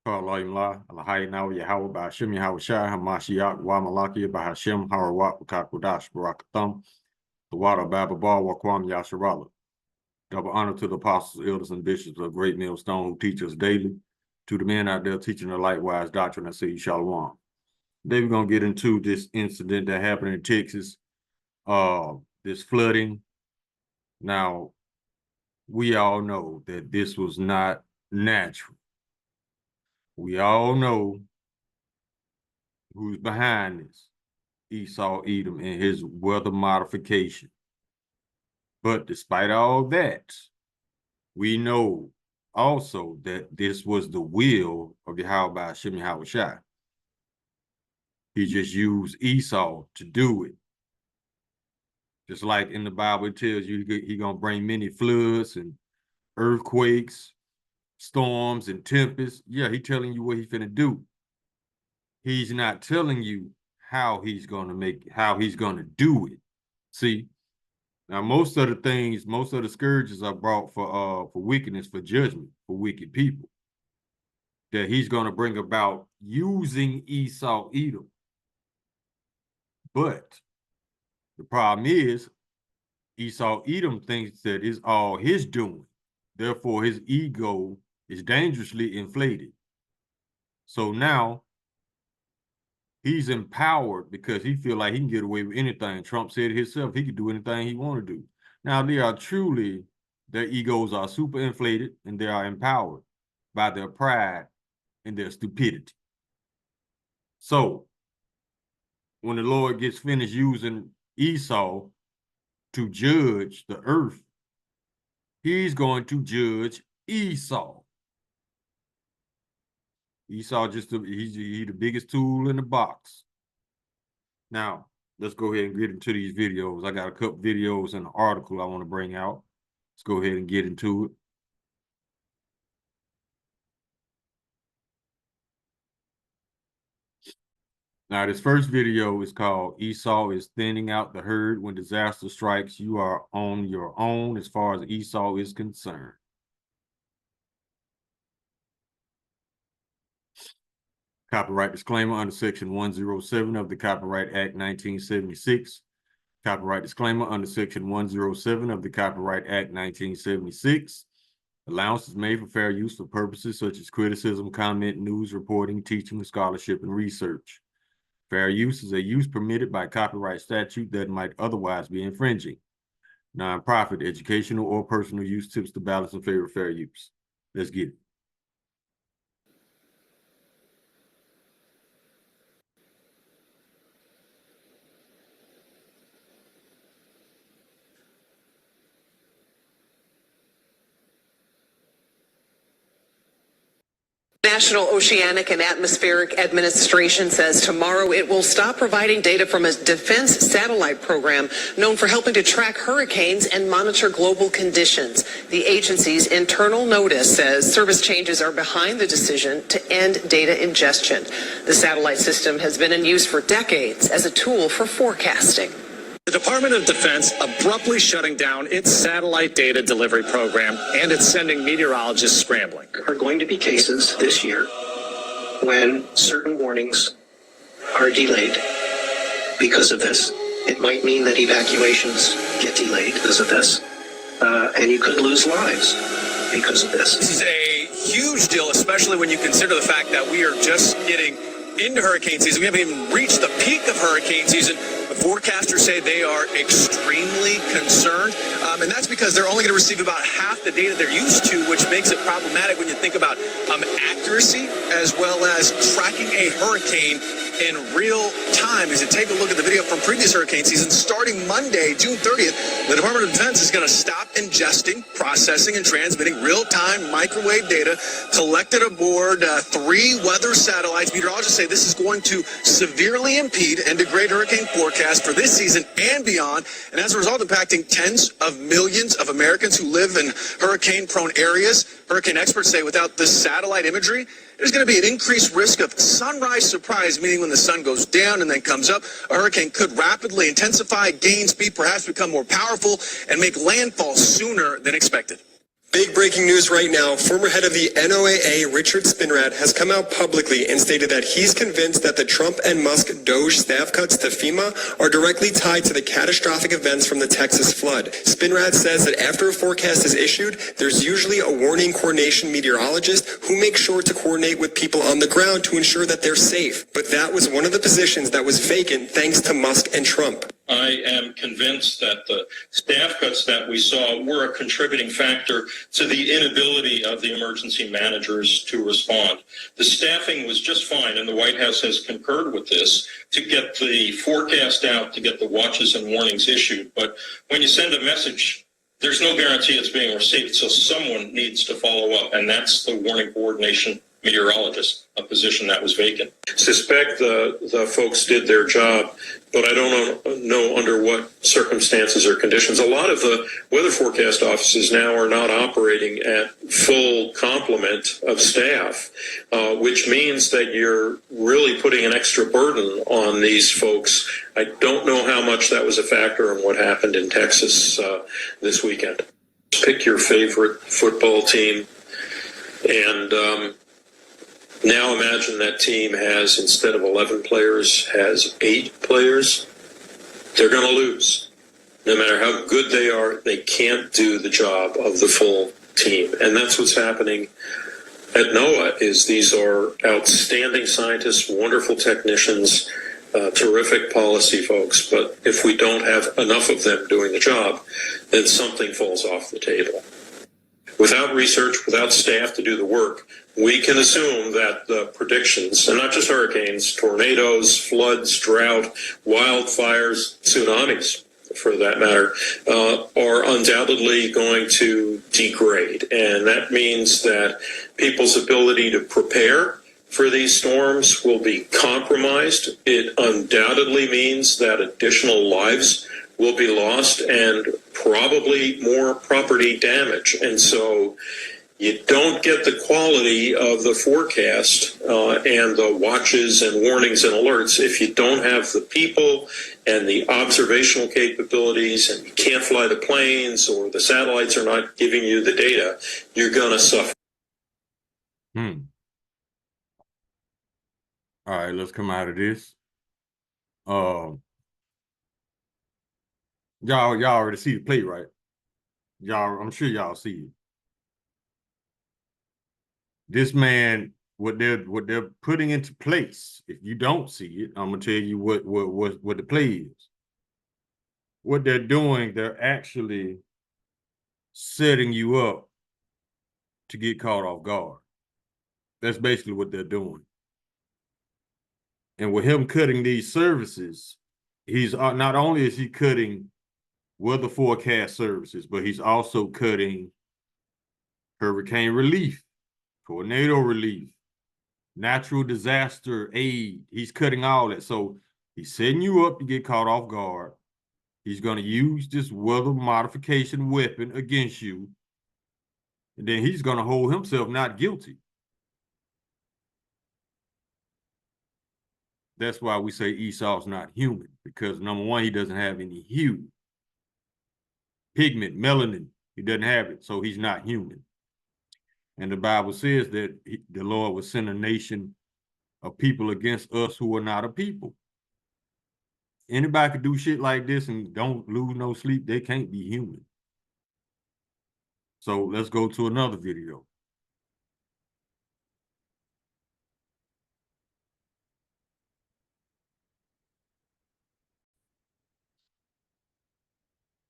Laimla, Alahaina, Yahweh, Bahashim, Yahweh Shai, Hamashiach, Wamalaki, Bahashim, Harawat, Kakudash, Barakatham, the water, Bababa, Wakwam, Yasharala. Double honor to the apostles, elders, and bishops of Great Millstone who teach us daily, to the men out there teaching the lightwise doctrine. I say Shalom. Today we're going to get into this incident that happened in Texas, this flooding. Now, we all know that this was not natural. We all know who's behind this. Esau Edom and his weather modification. But despite all that, we know also that this was the will of Yahweh Hashem Yahweh Shai. He just used Esau to do it. Just like in the Bible, it tells you he's going to bring many floods and earthquakes, storms and tempests. Yeah, he's telling you what he's finna do. He's not telling you how he's going to do it. See, now most of the scourges are brought for wickedness, for judgment, for wicked people. That he's going to bring about using Esau Edom. But the problem is Esau Edom thinks that it's all his doing. Therefore, his ego is dangerously inflated. So now he's empowered because he feels like he can get away with anything. Trump said it himself, he could do anything he want to do. Now, their egos are super inflated and they are empowered by their pride and their stupidity. So when the Lord gets finished using Esau to judge the earth, he's going to judge Esau. Esau he's the biggest tool in the box. Now, let's go ahead and get into these videos. I got a couple videos and an article I want to bring out. Let's go ahead and get into it. Now, this first video is called Esau is Thinning Out the Herd. When disaster strikes, you are on your own as far as Esau is concerned. Copyright disclaimer under Section 107 of the Copyright Act 1976. Copyright disclaimer under Section 107 of the Copyright Act 1976. Allowance is made for fair use for purposes such as criticism, comment, news, reporting, teaching, scholarship, and research. Fair use is a use permitted by copyright statute that might otherwise be infringing. Non-profit, educational, or personal use tips the balance in favor of fair use. Let's get it. National Oceanic and Atmospheric Administration says tomorrow it will stop providing data from a defense satellite program known for helping to track hurricanes and monitor global conditions. The agency's internal notice says service changes are behind the decision to end data ingestion. The satellite system has been in use for decades as a tool for forecasting. The Department of Defense abruptly shutting down its satellite data delivery program, and it's sending meteorologists scrambling. There are going to be cases this year when certain warnings are delayed because of this. It might mean that evacuations get delayed because of this, and you could lose lives because of this. This is a huge deal, especially when you consider the fact that we are just getting into hurricane season. We haven't even reached the peak of hurricane season. The forecasters say they are extremely concerned, and that's because they're only going to receive about half the data they're used to, which makes it problematic when you think about accuracy as well as tracking a hurricane in real time. As you take a look at the video from previous hurricane season, starting Monday, June 30th, the Department of Defense is going to stop ingesting, processing, and transmitting real-time microwave data collected aboard 3 weather satellites. Meteorologists say this is going to severely impede and degrade hurricane forecasts for this season and beyond, and as a result impacting tens of millions of Americans who live in hurricane-prone areas. Hurricane experts say without this satellite imagery, there's going to be an increased risk of sunrise surprise, meaning when the sun goes down and then comes up, a hurricane could rapidly intensify, gain speed, perhaps become more powerful, and make landfall sooner than expected. Big breaking news right now. Former head of the NOAA, Richard Spinrad, has come out publicly and stated that he's convinced that the Trump and Musk DOGE staff cuts to FEMA are directly tied to the catastrophic events from the Texas flood. Spinrad says that after a forecast is issued, there's usually a warning coordination meteorologist who makes sure to coordinate with people on the ground to ensure that they're safe. But that was one of the positions that was vacant thanks to Musk and Trump. I am convinced that the staff cuts that we saw were a contributing factor to the inability of the emergency managers to respond. The staffing was just fine, and the White House has concurred with this, to get the forecast out, to get the watches and warnings issued. But when you send a message, there's no guarantee it's being received, so someone needs to follow up, and that's the warning coordination meteorologist, a position that was vacant. Suspect the folks did their job, but I don't know under what circumstances or conditions. A lot of the weather forecast offices now are not operating at full complement of staff, which means that you're really putting an extra burden on these folks. I don't know how much that was a factor in what happened in Texas this weekend. Pick your favorite football team and now imagine that team has, instead of 11 players, has 8 players. They're going to lose. No matter how good they are, they can't do the job of the full team. And that's what's happening at NOAA, is these are outstanding scientists, wonderful technicians, terrific policy folks. But if we don't have enough of them doing the job, then something falls off the table. Without research, without staff to do the work, we can assume that the predictions, and not just hurricanes, tornadoes, floods, drought, wildfires, tsunamis, for that matter, are undoubtedly going to degrade. And that means that people's ability to prepare for these storms will be compromised. It undoubtedly means that additional lives will be lost and probably more property damage. And so you don't get the quality of the forecast and the watches and warnings and alerts if you don't have the people and the observational capabilities, and you can't fly the planes or the satellites are not giving you the data. You're going to suffer. All right, let's come out of this. Y'all already see the play, right? I'm sure y'all see it. This man, what they're putting into place, if you don't see it, I'm gonna tell you what the play is. What they're doing, they're actually setting you up to get caught off guard. That's basically what they're doing. And with him cutting these services, he's not only is he cutting weather forecast services, but he's also cutting hurricane relief, tornado relief, natural disaster aid. He's cutting all that. So he's setting you up to get caught off guard. He's going to use this weather modification weapon against you. And then he's going to hold himself not guilty. That's why we say Esau's not human, because number one, he doesn't have any hue. Pigment, melanin, he doesn't have it, so he's not human. And the Bible says that the Lord will send a nation of people against us who are not a people. Anybody could do shit like this and don't lose no sleep, they can't be human. So let's go to another video.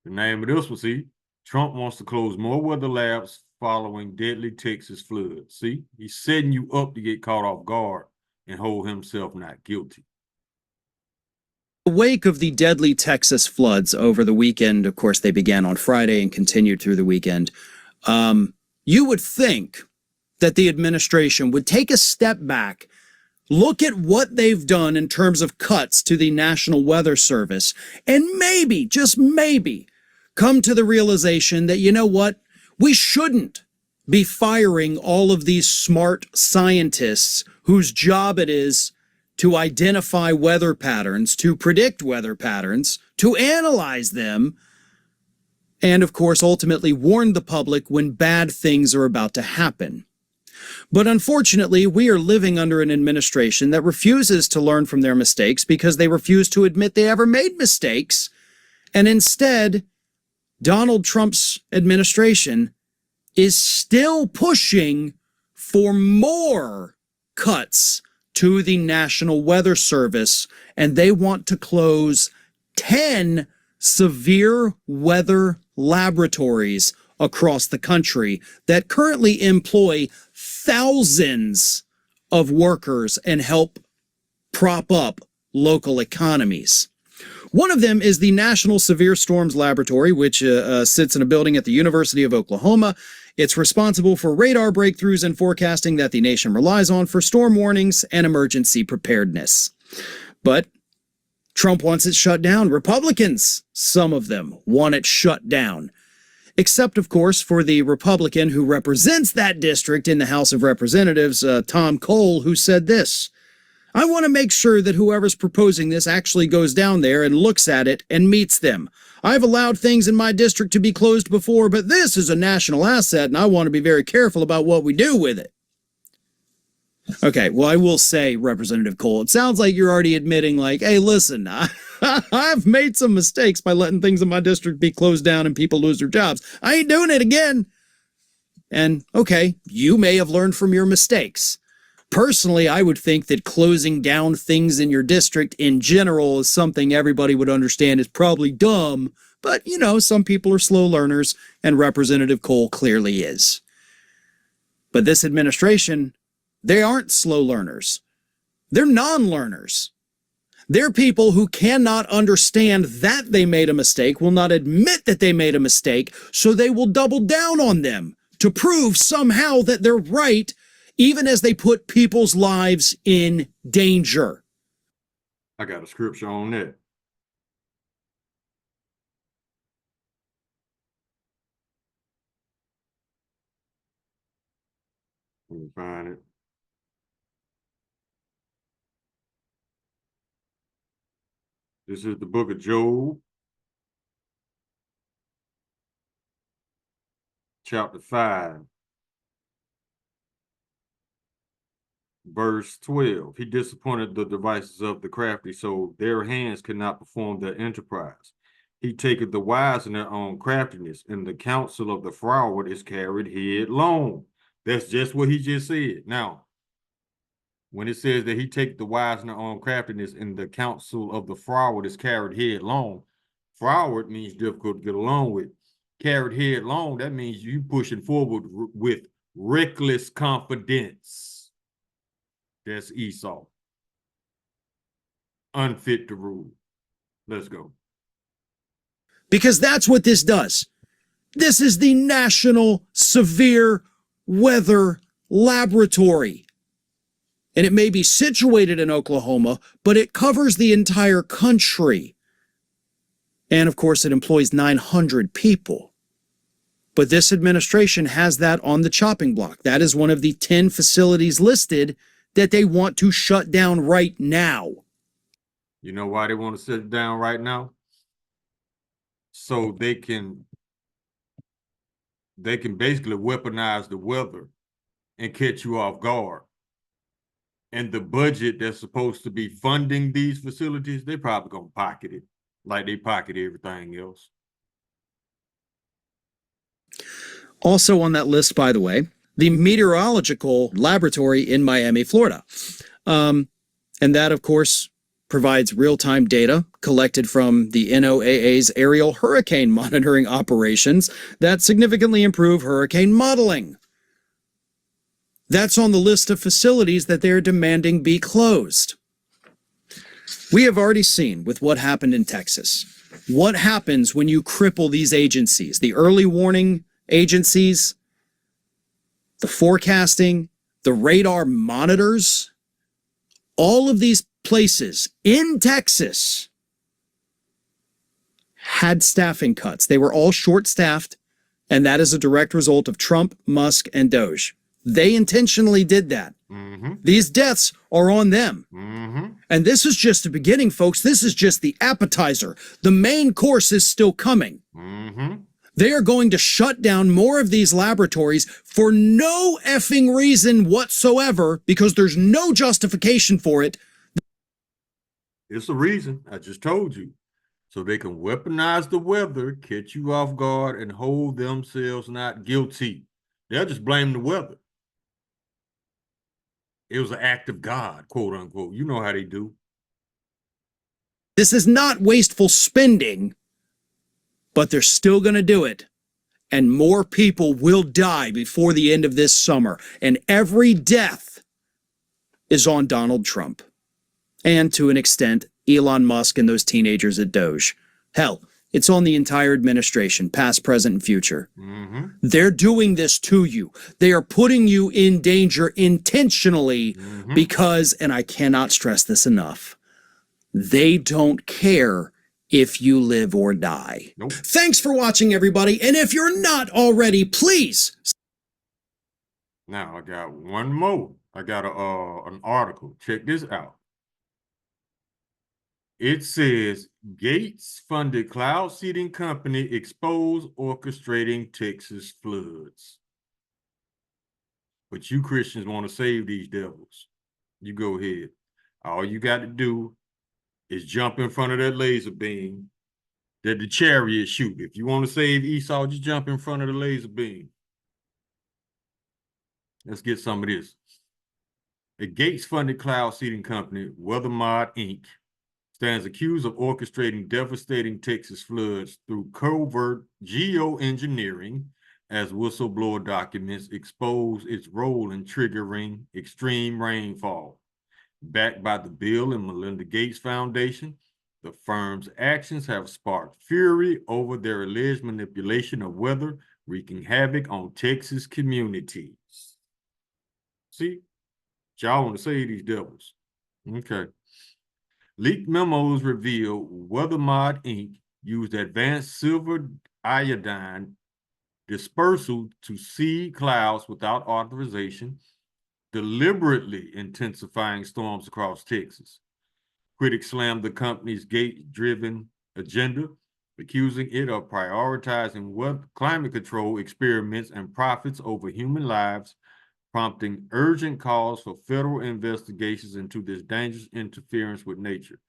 The name of this one, see, Trump wants to close more weather labs following deadly Texas flood. See, he's setting you up to get caught off guard and hold himself not guilty. In the wake of the deadly Texas floods over the weekend, of course, they began on Friday and continued through the weekend. You would think that the administration would take a step back, look at what they've done in terms of cuts to the National Weather Service, and maybe, just maybe, come to the realization that, you know what, we shouldn't be firing all of these smart scientists whose job it is to identify weather patterns, to predict weather patterns, to analyze them, and of course ultimately warn the public when bad things are about to happen. But unfortunately, we are living under an administration that refuses to learn from their mistakes because they refuse to admit they ever made mistakes. And instead, Donald Trump's administration is still pushing for more cuts to the National Weather Service, and they want to close 10 severe weather laboratories across the country that currently employ thousands of workers and help prop up local economies. One of them is the National Severe Storms Laboratory, which sits in a building at the University of Oklahoma. It's responsible for radar breakthroughs and forecasting that the nation relies on for storm warnings and emergency preparedness. But Trump wants it shut down. Republicans, some of them, want it shut down. Except, of course, for the Republican who represents that district in the House of Representatives, Tom Cole, who said this: I want to make sure that whoever's proposing this actually goes down there and looks at it and meets them. I've allowed things in my district to be closed before, but this is a national asset, and I want to be very careful about what we do with it. Okay, well, I will say, Representative Cole, it sounds like you're already admitting, like, hey, listen, I've made some mistakes by letting things in my district be closed down and people lose their jobs. I ain't doing it again. And, okay, you may have learned from your mistakes. Personally, I would think that closing down things in your district in general is something everybody would understand is probably dumb, but, you know, some people are slow learners, and Representative Cole clearly is. But this administration, they aren't slow learners. They're non-learners. They're people who cannot understand that they made a mistake, will not admit that they made a mistake, so they will double down on them to prove somehow that they're right, even as they put people's lives in danger. I got a scripture on that. Let me find it. This is the book of Job, chapter 5, verse 12. He disappointed the devices of the crafty, so their hands could not perform their enterprise. He taketh the wise in their own craftiness, and the counsel of the froward is carried headlong. That's just what he just said. Now, when it says that he take the wise in their own craftiness and the counsel of the froward is carried headlong, froward means difficult to get along with. Carried headlong, that means you pushing forward with reckless confidence. That's Esau. Unfit to rule. Let's go. Because that's what this does. This is the National Severe Weather Laboratory. And it may be situated in Oklahoma, but it covers the entire country. And of course, it employs 900 people. But this administration has that on the chopping block. That is one of the 10 facilities listed that they want to shut down right now. You know why they want to shut it down right now? So they can basically weaponize the weather and catch you off guard. And the budget that's supposed to be funding these facilities, they probably gonna pocket it like they pocket everything else. Also on that list, by the way, the meteorological laboratory in Miami, Florida. And that, of course, provides real-time data collected from the NOAA's aerial hurricane monitoring operations that significantly improve hurricane modeling. That's on the list of facilities that they're demanding be closed. We have already seen with what happened in Texas, what happens when you cripple these agencies, the early warning agencies, the forecasting, the radar monitors, all of these places in Texas had staffing cuts. They were all short-staffed, and that is a direct result of Trump, Musk, and Doge. They intentionally did that. Mm-hmm. These deaths are on them. Mm-hmm. And this is just the beginning, folks. This is just the appetizer. The main course is still coming. Mm-hmm. They are going to shut down more of these laboratories for no effing reason whatsoever because there's no justification for it. It's a reason. I just told you. So they can weaponize the weather, catch you off guard, and hold themselves not guilty. They'll just blame the weather. It was an act of God, quote unquote. You know how they do. This is not wasteful spending, but they're still going to do it. And more people will die before the end of this summer. And every death is on Donald Trump. And to an extent, Elon Musk and those teenagers at Doge. Hell, it's on the entire administration, past, present, and future. They're doing this to you. They are putting you in danger intentionally because, and I cannot stress this enough, they don't care if you live or die. Nope. Thanks for watching, everybody. And if you're not already, please. Now I got one more. I got an article. Check this out. It says Gates-funded cloud seeding company exposed orchestrating Texas floods. But you Christians want to save these devils. You go ahead. All you got to do is jump in front of that laser beam that the chariot shoot. If you want to save Esau, just jump in front of the laser beam. Let's get some of this. A Gates-funded cloud seeding company, WeatherMod Inc., stands accused of orchestrating devastating Texas floods through covert geoengineering, as whistleblower documents expose its role in triggering extreme rainfall. Backed by the Bill and Melinda Gates Foundation, the firm's actions have sparked fury over their alleged manipulation of weather, wreaking havoc on Texas communities. See, y'all want to save these devils. Okay. Leaked memos reveal WeatherMod Inc. used advanced silver iodine dispersal to seed clouds without authorization, deliberately intensifying storms across Texas. Critics slammed the company's Gates-driven agenda, accusing it of prioritizing climate control experiments and profits over human lives, prompting urgent calls for federal investigations into this dangerous interference with nature.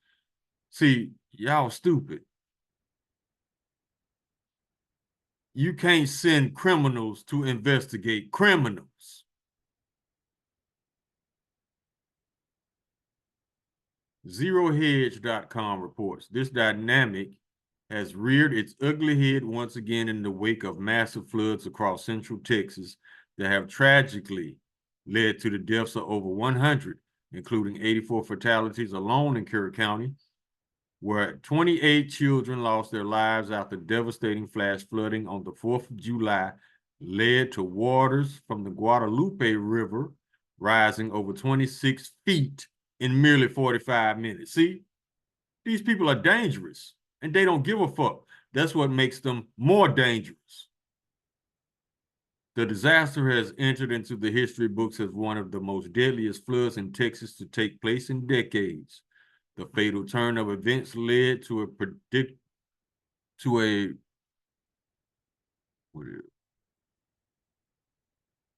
See, y'all stupid. You can't send criminals to investigate criminals. ZeroHedge.com reports this dynamic has reared its ugly head once again in the wake of massive floods across central Texas that have tragically led to the deaths of over 100, including 84 fatalities alone in Kerr County, where 28 children lost their lives after devastating flash flooding on the 4th of July led to waters from the Guadalupe River rising over 26 feet in merely 45 minutes. See, these people are dangerous and they don't give a fuck. That's what makes them more dangerous. The disaster has entered into the history books as one of the most deadliest floods in Texas to take place in decades. The fatal turn of events led to a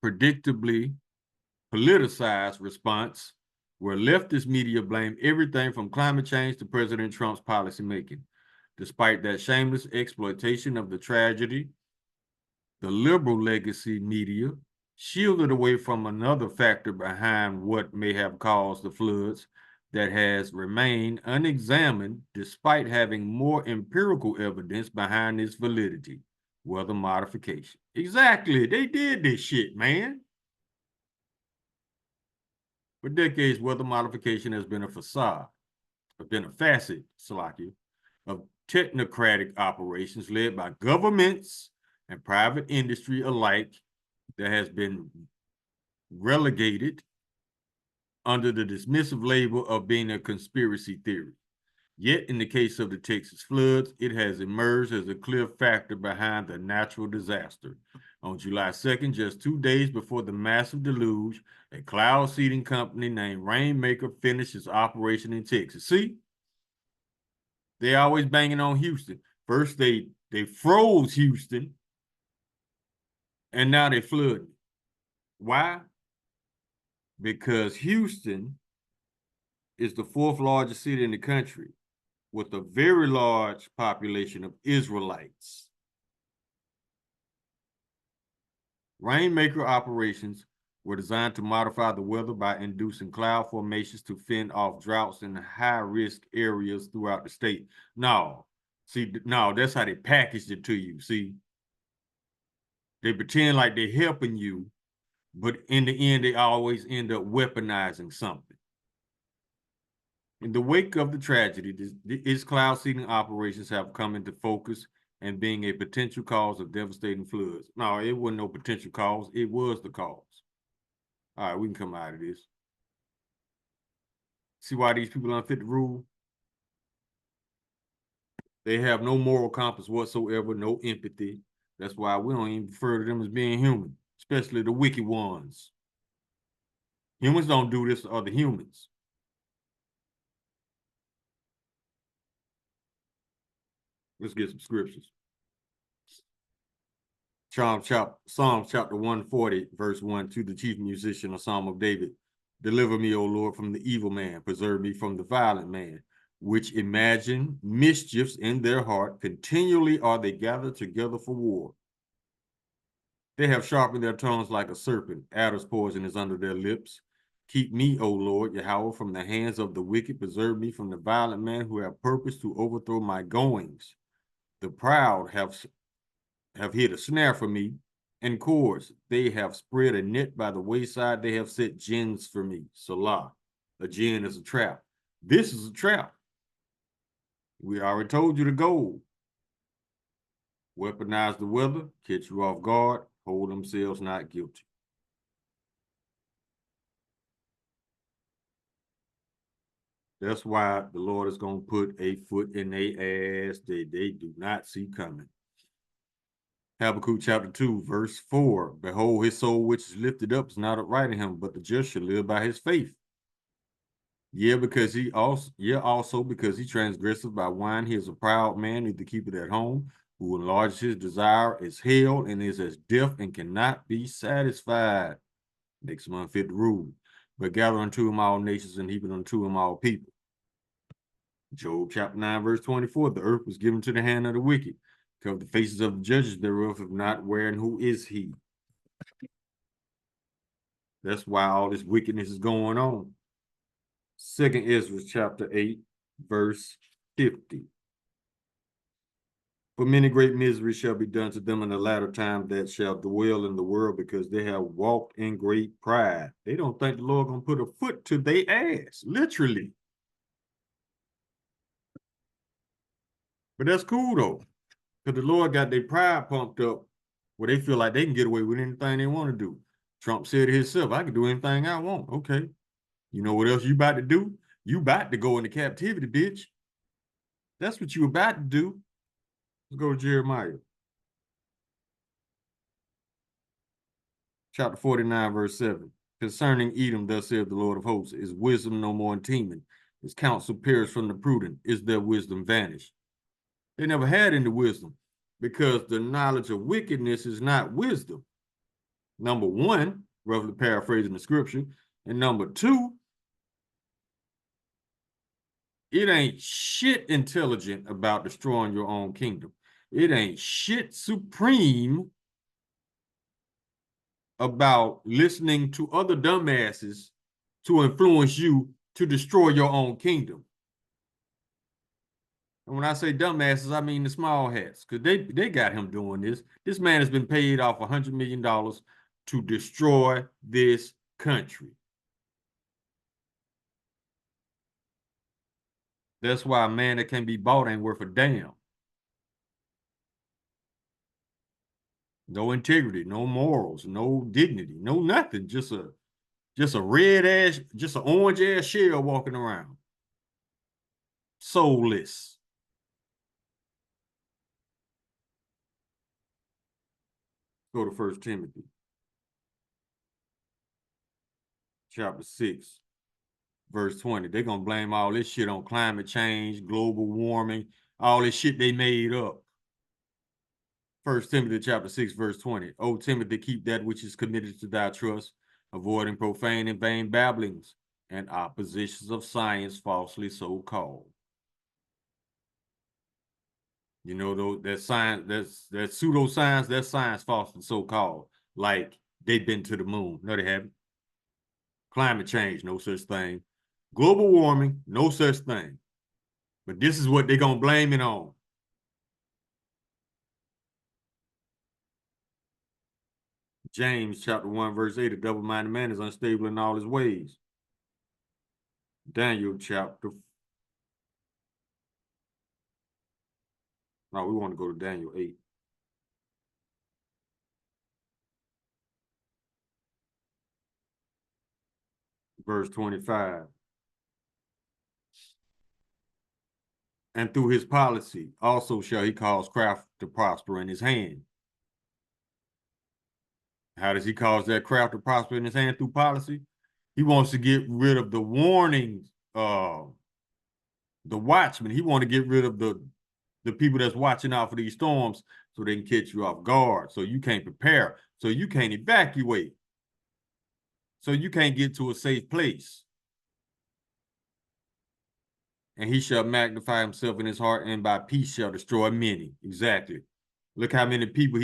predictably politicized response where leftist media blame everything from climate change to President Trump's policymaking. Despite that shameless exploitation of the tragedy, the liberal legacy media shielded away from another factor behind what may have caused the floods that has remained unexamined despite having more empirical evidence behind its validity: weather modification. Exactly, they did this shit, man. For decades, weather modification has been a facade, of technocratic operations led by governments and private industry alike that has been relegated under the dismissive label of being a conspiracy theory. Yet, in the case of the Texas floods, it has emerged as a clear factor behind the natural disaster. On July 2nd, just 2 days before the massive deluge, a cloud seeding company named Rainmaker finished its operation in Texas. See? They always banging on Houston. First, they froze Houston And now they flooding. Why? Because Houston is the 4th largest city in the country with a very large population of Israelites. Rainmaker operations were designed to modify the weather by inducing cloud formations to fend off droughts in high-risk areas throughout the state. No, that's how they packaged it to you. See, they pretend like they're helping you, but in the end, they always end up weaponizing something. In the wake of the tragedy, its cloud seeding operations have come into focus and being a potential cause of devastating floods. No, it wasn't no potential cause. It was the cause. All right, we can come out of this. See why these people unfit to rule? They have no moral compass whatsoever, no empathy. That's why we don't even refer to them as being human, especially the wicked ones. Humans don't do this to other humans. Let's get some scriptures. Psalm chapter 140, verse 1, to the chief musician, a psalm of David. Deliver me, O Lord, from the evil man. Preserve me from the violent man, which imagine mischiefs in their heart. Continually are they gathered together for war. They have sharpened their tongues like a serpent. Adder's poison is under their lips. Keep me, O Lord, Yahweh, from the hands of the wicked. Preserve me from the violent man who have purposed to overthrow my goings. The proud have hid a snare for me and cords. They have spread a net by the wayside. They have set gins for me. Salah. A gin is a trap. This is a trap. We already told you the goal. Weaponize the weather, catch you off guard, hold themselves not guilty. That's why the Lord is going to put a foot in their ass that they do not see coming. Habakkuk chapter 2, verse 4. Behold, his soul which is lifted up is not upright in him, but the just shall live by his faith. Also because he transgresseth by wine, he is a proud man, neither keep it at home, who enlarges his desire is hell and is as deaf and cannot be satisfied. Makes him unfit to rule. But gather unto him all nations and heap it unto him all people. Job chapter 9, verse 24. The earth was given to the hand of the wicked. Cover the faces of the judges thereof, if not where and who is he? That's why all this wickedness is going on. 2 Ezra chapter 8, verse 50. For many great miseries shall be done to them in the latter time that shall dwell in the world, because they have walked in great pride. They don't think the Lord gonna put a foot to their ass, literally. But that's cool though, because the Lord got their pride pumped up where they feel like they can get away with anything they want to do. Trump said himself, I can do anything I want. Okay. You know what else you about to do? You about to go into captivity, bitch. That's what you about to do. Let's go to Jeremiah. Chapter 49, verse 7. Concerning Edom, thus saith the Lord of hosts, is wisdom no more in Teman? Is counsel perished from the prudent? Is their wisdom vanished? They never had any wisdom, because the knowledge of wickedness is not wisdom. Number one, roughly paraphrasing the scripture. And number two, it ain't shit intelligent about destroying your own kingdom. It ain't shit supreme about listening to other dumbasses to influence you to destroy your own kingdom. And when I say dumbasses, I mean the small hats, because they got him doing this. This man has been paid off $100 million to destroy this country. That's why a man that can be bought ain't worth a damn. No integrity, no morals, no dignity, no nothing. Just a red ass, just an orange ass shell walking around. Soulless. Go to 1 Timothy. Chapter 6, verse 20. They're going to blame all this shit on climate change, global warming, all this shit they made up. 1 Timothy chapter 6, verse 20. O Timothy, keep that which is committed to thy trust, avoiding profane and vain babblings and oppositions of science falsely so called. You know, that science, that pseudoscience, that's science falsely so called. Like they've been to the moon. No, they haven't. Climate change, no such thing. Global warming, no such thing. But this is what they're going to blame it on. James chapter 1, verse 8, a double-minded man is unstable in all his ways. Daniel chapter. No, we want to go to Daniel 8. Verse 25. And through his policy also shall he cause craft to prosper in his hand. How does he cause that craft to prosper in his hand? Through policy. He wants to get rid of the warnings, the watchmen. He wants to get rid of the people that's watching out for these storms so they can catch you off guard, so you can't prepare, so you can't evacuate, so you can't get to a safe place. And he shall magnify himself in his heart, and by peace shall destroy many. Exactly. Look how many people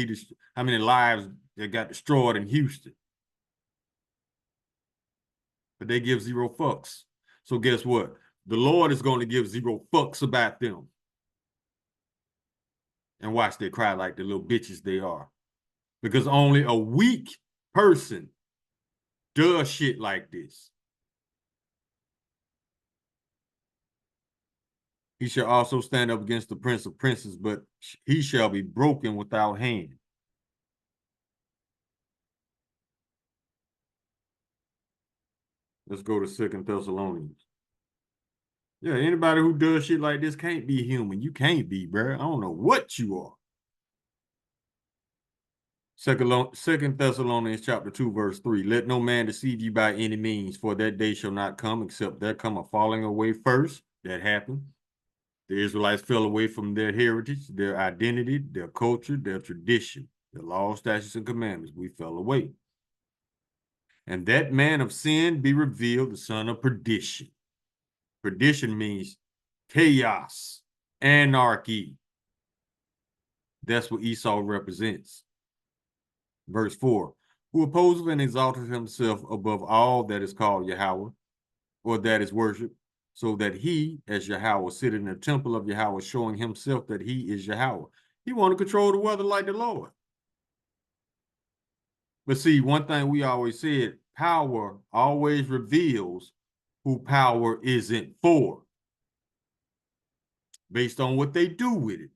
how many lives that got destroyed in Houston. But they give zero fucks. So guess what? The Lord is going to give zero fucks about them. And watch they cry like the little bitches they are. Because only a weak person does shit like this. He shall also stand up against the prince of princes, but he shall be broken without hand. Let's go to 2 Thessalonians. Yeah, anybody who does shit like this can't be human. You can't be, bro. I don't know what you are. 2 Thessalonians chapter 2, verse 3. Let no man deceive you by any means, for that day shall not come, except there come a falling away first. That happened. The Israelites fell away from their heritage, their identity, their culture, their tradition, their laws, statutes, and commandments. We fell away. And that man of sin be revealed, the son of perdition. Perdition means chaos, anarchy. That's what Esau represents. Verse 4, who opposes and exalted himself above all that is called Yahweh, or that is worshiped, so that he, as Yahweh, sit in the temple of Yahweh, showing himself that he is Yahweh. He want to control the weather like the Lord. But see, one thing we always said, power always reveals who power isn't for, based on what they do with it.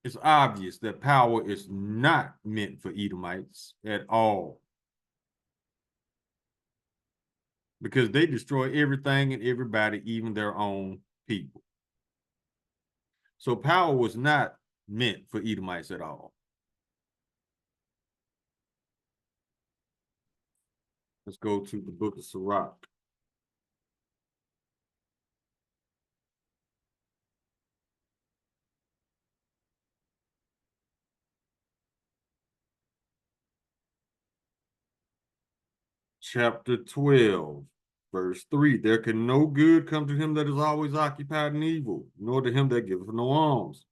It's obvious that power is not meant for Edomites at all, because they destroy everything and everybody, even their own people. So power was not meant for Edomites at all. Let's go to the book of Sirach. Chapter 12, verse 3. There can no good come to him that is always occupied in evil, nor to him that giveth no alms.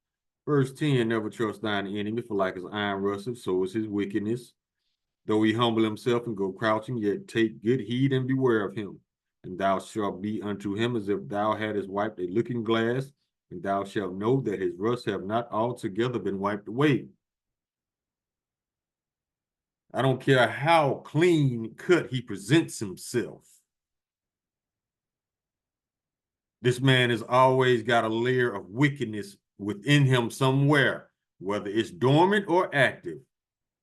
Verse 10, never trust thine enemy, for like as iron rusteth, so is his wickedness. Though he humble himself and go crouching, yet take good heed and beware of him. And thou shalt be unto him as if thou hadst wiped a looking glass, and thou shalt know that his rust have not altogether been wiped away. I don't care how clean cut he presents himself. This man has always got a layer of wickedness within him somewhere, whether it's dormant or active.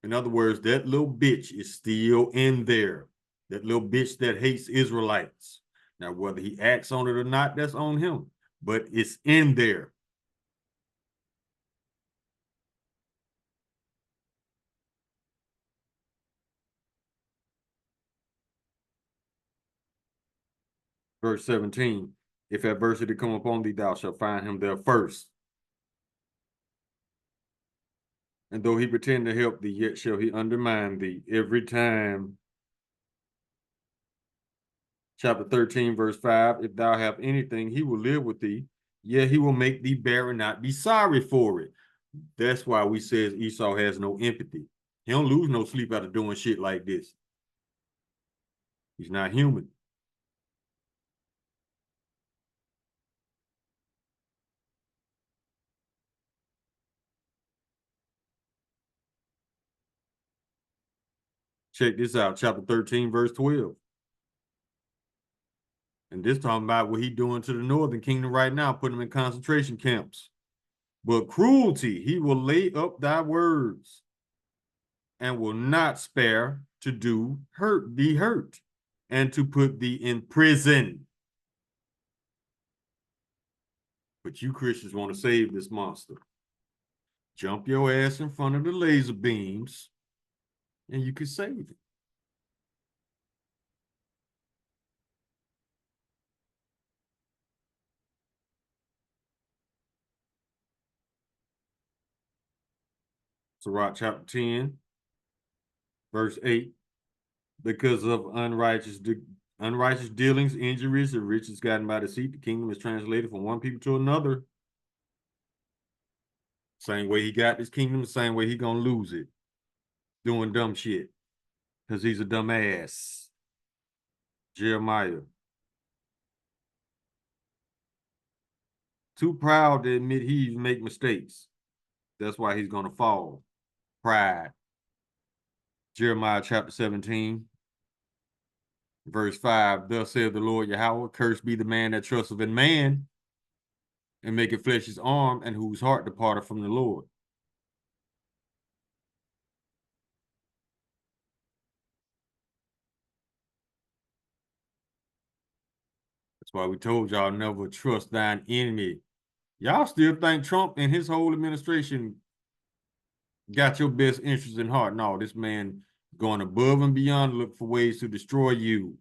In other words, that little bitch is still in there. That little bitch that hates Israelites. Now, whether he acts on it or not, that's on him. But it's in there. Verse 17, if adversity come upon thee, thou shalt find him there first. And though he pretend to help thee, yet shall he undermine thee. Every time. Chapter 13, verse 5, if thou have anything, he will live with thee. Yet he will make thee bear and not be sorry for it. That's why we says Esau has no empathy. He don't lose no sleep out of doing shit like this. He's not human. Check this out, chapter 13, verse 12. And this talking about what he doing to the northern kingdom right now, putting them in concentration camps. But cruelty, he will lay up thy words and will not spare to do hurt, and to put thee in prison. But you Christians want to save this monster. Jump your ass in front of the laser beams, and you can save it. Sirach chapter 10, verse 8. Because of unrighteous dealings, injuries, and riches gotten by deceit, the kingdom is translated from one people to another. Same way he got this kingdom, the same way he gonna lose it. Doing dumb shit. Because he's a dumbass. Jeremiah. Too proud to admit he even make mistakes. That's why he's gonna fall. Pride. Jeremiah chapter 17, verse 5. Thus saith the Lord Yahweh, cursed be the man that trusteth in man, and maketh flesh his arm, and whose heart departeth from the Lord. That's why we told y'all never trust thine enemy. Y'all still think Trump and his whole administration got your best interest in heart. No, this man going above and beyond to look for ways to destroy you.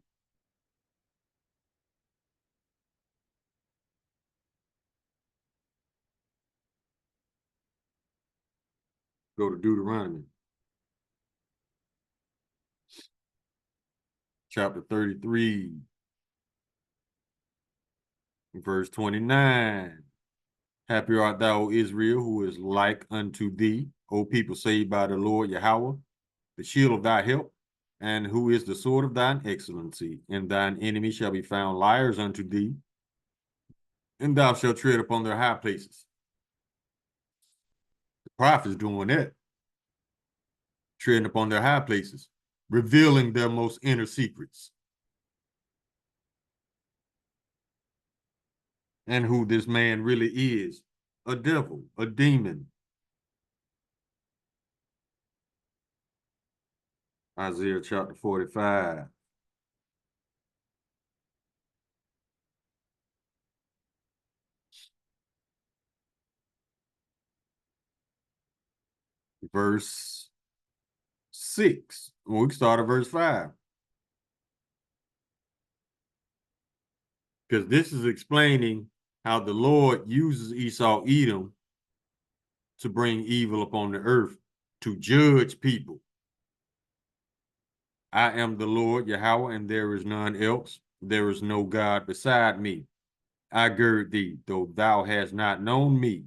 Go to Deuteronomy. Chapter 33. Verse 29. Happy art thou, O Israel, who is like unto thee, O people saved by the Lord Yahweh, the shield of thy help, and who is the sword of thine excellency. And thine enemy shall be found liars unto thee, and thou shalt tread upon their high places. The prophet's doing that, treading upon their high places, revealing their most inner secrets. And who this man really is, a devil, a demon. Isaiah chapter 45. Verse 6. Well, we can start at verse 5. Because this is explaining how the Lord uses Esau, Edom, to bring evil upon the earth, to judge people. I am the Lord Yahweh, and there is none else. There is no God beside me. I gird thee, though thou hast not known me,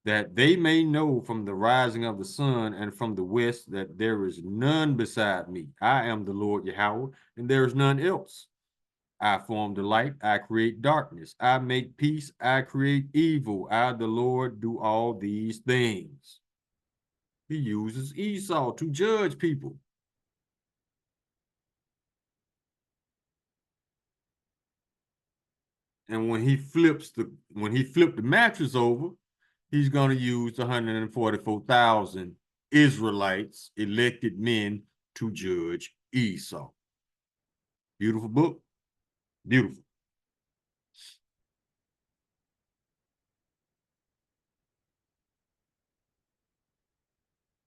that they may know from the rising of the sun and from the west that there is none beside me. I am the Lord Yahweh, and there is none else. I form the light, I create darkness. I make peace, I create evil. I, the Lord, do all these things. He uses Esau to judge people. And when he flipped the mattress over, he's going to use the 144,000 Israelites, elected men, to judge Esau. Beautiful book. Beautiful.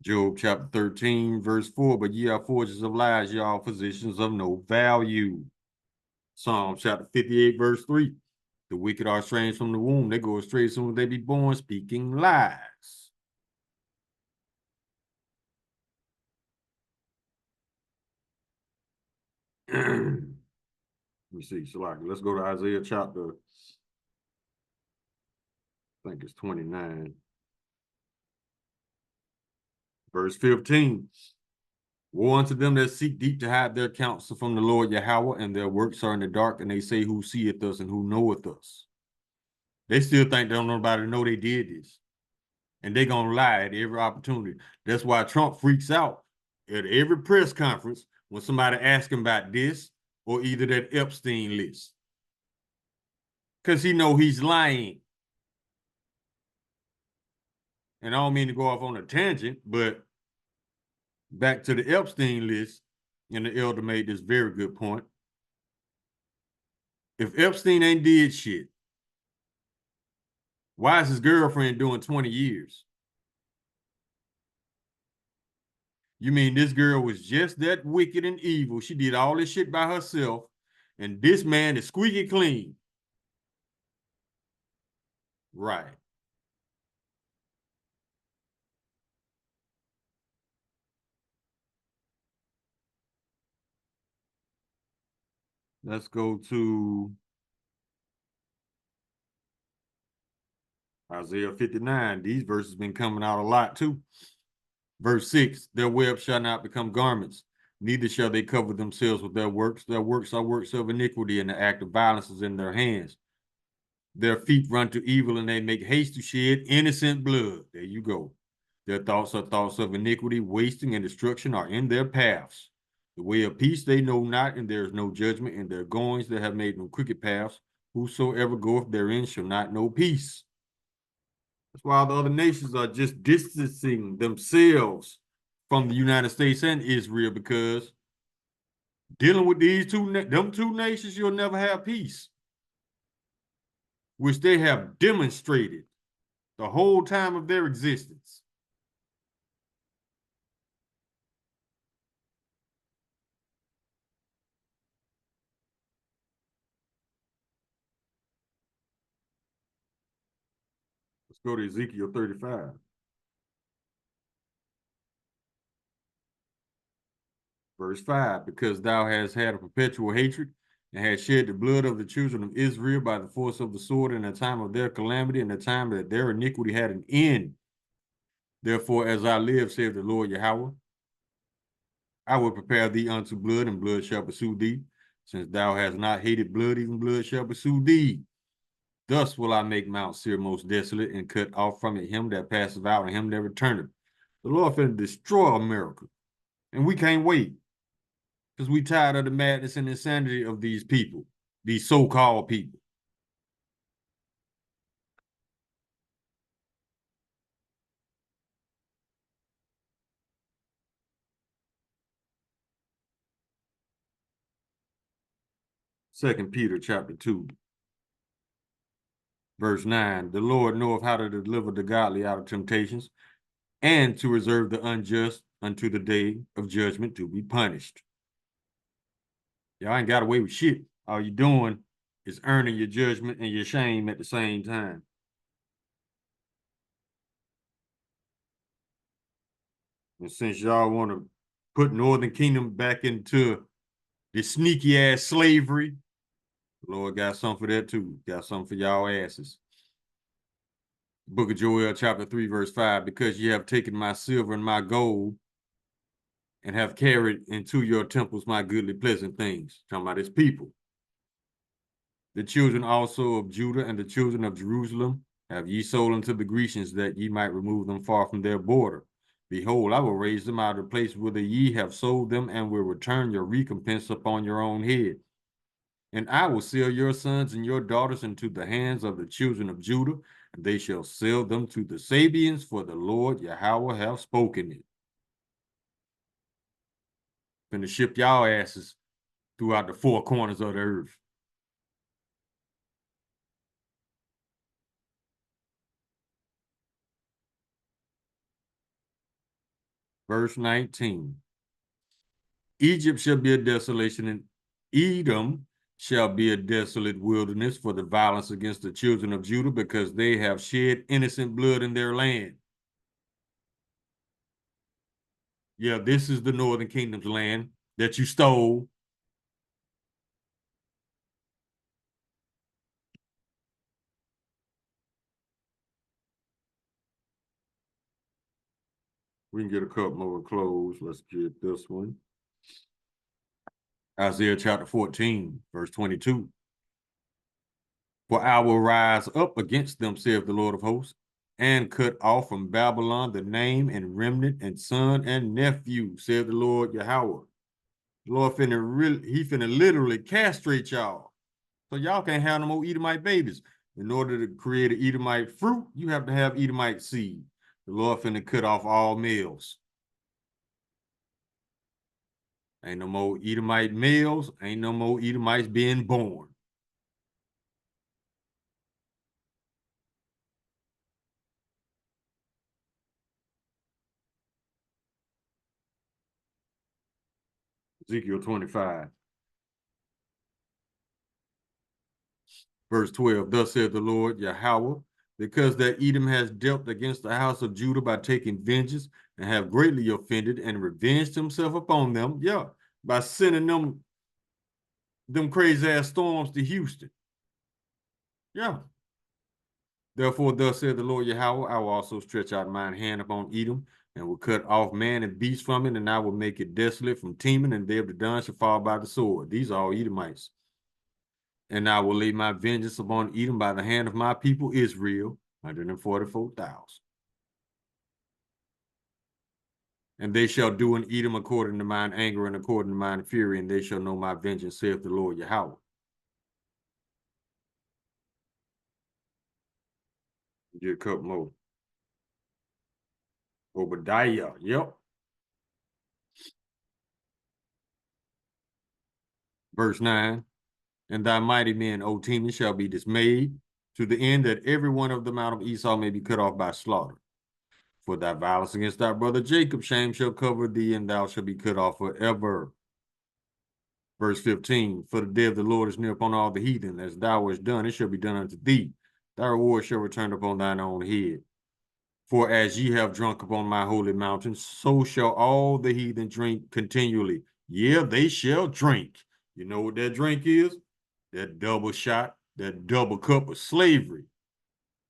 Job chapter 13, verse 4. But ye are forgers of lies, ye are physicians of no value. Psalm chapter 58, verse 3. The wicked are estranged from the womb. They go astray as soon as they be born, speaking lies. me see, let's go to Isaiah chapter, I think it's 29. Verse 15. Woe unto them that seek deep to hide their counsel from the Lord Yahweh, and their works are in the dark, and they say, who seeth us and who knoweth us? They still think don't nobody know they did this. And they gonna lie at every opportunity. That's why Trump freaks out at every press conference when somebody asks him about this or either that Epstein list. Because he know he's lying. And I don't mean to go off on a tangent, but back to the Epstein list, and the elder made this very good point. If Epstein ain't did shit, why is his girlfriend doing 20 years? You mean this girl was just that wicked and evil? She did all this shit by herself, and this man is squeaky clean. Right. Let's go to Isaiah 59. These verses been coming out a lot too. Verse 6, their web shall not become garments, neither shall they cover themselves with their works. Their works are works of iniquity, and the act of violence is in their hands. Their feet run to evil, and they make haste to shed innocent blood. There you go. Their thoughts are thoughts of iniquity, wasting and destruction are in their paths. The way of peace they know not, and there is no judgment in their goings. They have made no crooked paths. Whosoever goeth therein shall not know peace. That's why the other nations are just distancing themselves from the United States and Israel, because dealing with them two nations, you'll never have peace, which they have demonstrated the whole time of their existence. Let's go to Ezekiel 35. Verse 5, because thou hast had a perpetual hatred and hast shed the blood of the children of Israel by the force of the sword in the time of their calamity, and the time that their iniquity had an end. Therefore, as I live, saith the Lord Yahweh, I will prepare thee unto blood, and blood shall pursue thee. Since thou hast not hated blood, even blood shall pursue thee. Thus will I make Mount Seir most desolate, and cut off from it him that passeth out, and him that returneth. The Lord finna destroy America, and we can't wait, because we tired of the madness and insanity of these people, these so-called people. Second Peter chapter 2, verse 9. The Lord knoweth how to deliver the godly out of temptations, and to reserve the unjust unto the day of judgment to be punished. Y'all ain't got away with shit. All you doing is earning your judgment and your shame at the same time. And since y'all want to put Northern Kingdom back into the sneaky ass slavery, the Lord got something for that too. Got something for y'all asses. Book of Joel chapter 3 verse 5, because ye have taken my silver and my gold, and have carried into your temples my goodly pleasant things. Talking about his people. The children also of Judah and the children of Jerusalem have ye sold unto the Grecians, that ye might remove them far from their border. Behold, I will raise them out of the place whither ye have sold them, and will return your recompense upon your own head. And I will sell your sons and your daughters into the hands of the children of Judah, and they shall sell them to the Sabians, for the Lord Yahweh hath spoken it. Finna ship y'all asses throughout the four corners of the earth. Verse 19. Egypt shall be a desolation, and Edom shall be a desolate wilderness for the violence against the children of Judah, because they have shed innocent blood in their land. Yeah, this is the Northern Kingdom's land that you stole. We can get a couple more close. Let's get this one. Isaiah chapter 14, verse 22. For I will rise up against them, saith the Lord of hosts, and cut off from Babylon the name and remnant and son and nephew, saith the Lord Yahweh. The Lord finna literally castrate y'all. So y'all can't have no more Edomite babies. In order to create an Edomite fruit, you have to have Edomite seed. The Lord finna cut off all males. Ain't no more Edomite males. Ain't no more Edomites being born. Ezekiel 25. Verse 12, thus saith the Lord Yahweh, because that Edom has dealt against the house of Judah by taking vengeance and have greatly offended and revenged himself upon them, by sending them crazy ass storms to Houston. Therefore, thus saith the Lord Yahweh, I will also stretch out mine hand upon Edom, and will cut off man and beast from it, and I will make it desolate from Teman, and they of the Dun shall fall by the sword. These are all Edomites. And I will lay my vengeance upon Edom by the hand of my people Israel, 144,000. And they shall do in Edom according to mine anger and according to mine fury, and they shall know my vengeance, saith the Lord Yahweh. Get a couple more. Obadiah, Verse 9, and thy mighty men, O Teman, shall be dismayed, to the end that every one of them out of Esau may be cut off by slaughter. For thy violence against thy brother Jacob, shame shall cover thee, and thou shalt be cut off forever. Verse 15, for the day of the Lord is near upon all the heathen. As thou hast done, it shall be done unto thee. Thy reward shall return upon thine own head. For as ye have drunk upon my holy mountain, so shall all the heathen drink continually. Yeah, they shall drink. You know what that drink is? That double shot, that double cup of slavery.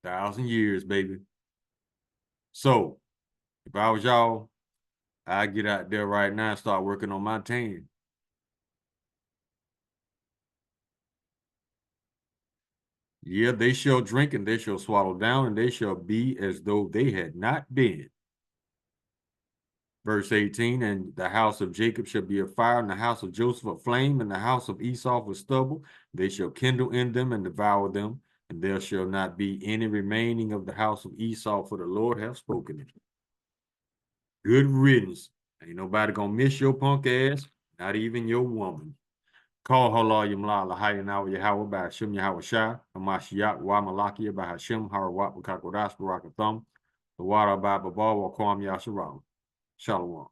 1,000 years, baby. So, if I was y'all, I'd get out there right now and start working on my tan. Yeah, they shall drink and they shall swallow down, and they shall be as though they had not been. Verse 18, and the house of Jacob shall be a fire, and the house of Joseph a flame, and the house of Esau a stubble. They shall kindle in them and devour them, and there shall not be any remaining of the house of Esau, for the Lord hath spoken it. Good riddance. Ain't nobody gonna miss your punk ass, not even your woman. Call Halal Yamla Lahayanawa Yahweh by Hashem Yahweh Shah, Hamashiach Wa Malakia by Hashem Harawat Wakakodas Barakathum, the water by Babal Wakwam Yasharam. Shalom.